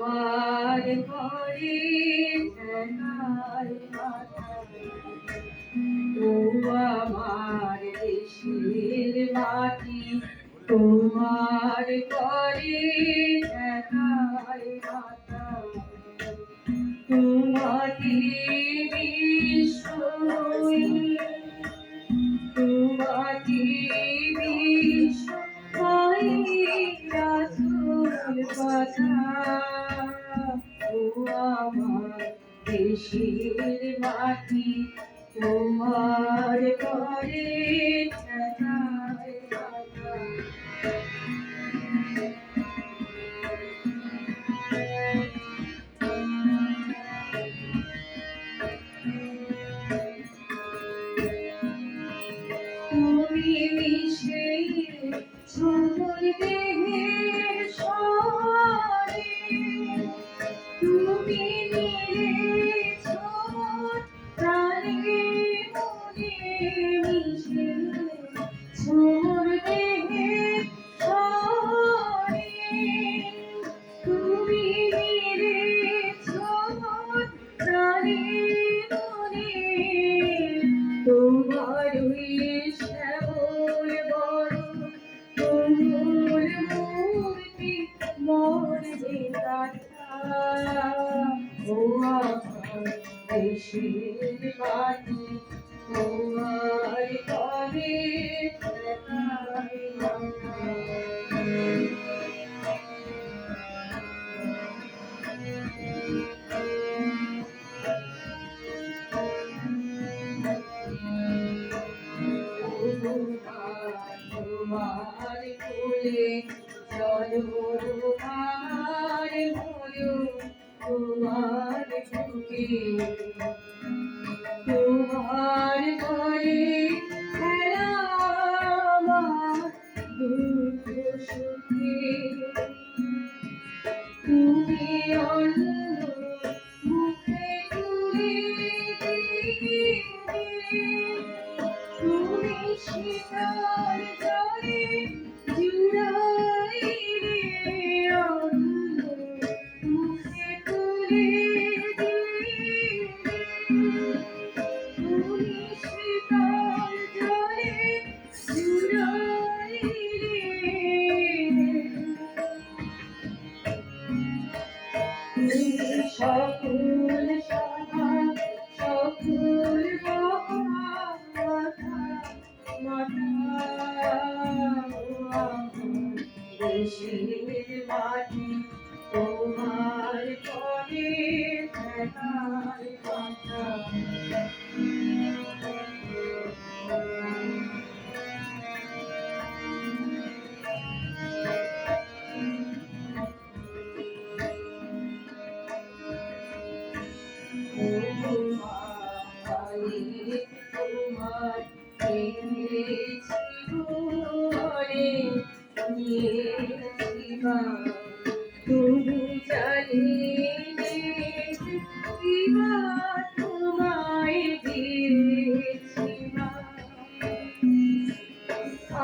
তোমার ঘরে ঠেকায় মাথা, ও আমার দেশের মাটি তোমার ঘরে ঠেকায় মাথা। তোমাকে বিশ্ব তোমাকে বিশ্ব রাসূল কথা, ও আমার দেশের মাটি তোমার ঘরে ঠেকায় মাথা। তুমি মিশে ঝুমুর দেহের স্বরে, তুমি নিরেছ প্রাণে মনে মিশে ঝুমুর দেহের স্বরে, তুমি নিরেছ প্রাণে মনে। তোমার শ্যামল বড় তুমুল মূর্তি মর্মে গাথা, ও আমার দেশের মাটি তোমার ঘরে ঠেকায় মাথা। তোমার কোলে চলো আমার ময়ূর, তোমার বুকে তোমার ঘরে খেলা আমার দুঃখ সুখে। তুমি অন্য মুখে তুলে দিলে, তুমি শীতল জলে জুড়াইলে, অন্য মুখে তুলে দিলে, তুমি শীতল জলে জুড়াইলে। তুমি সকল সভা সকল মাথা দেশের মাটি তোমার ঘরে ঠেকায় মাথা। তোমার তুমি জানিলে তোমায় দিয়েছি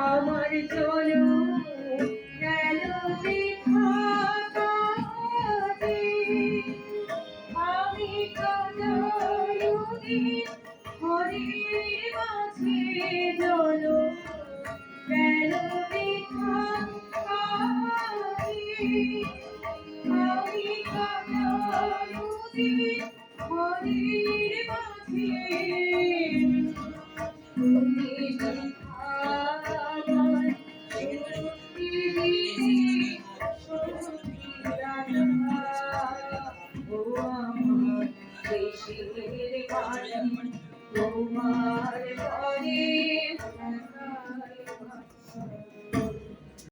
আমার জন্য গেল বৃথা কাজে, আমি কাঁদায়নি হরির মাঝে জন গেল বৃথা কাজে, আমি কাঁদায়নি হরির মাঝে। তুমি আমার শক্তি দাতা, ও আমার দেশের মাটি তোমার ঘরে ঠেকায়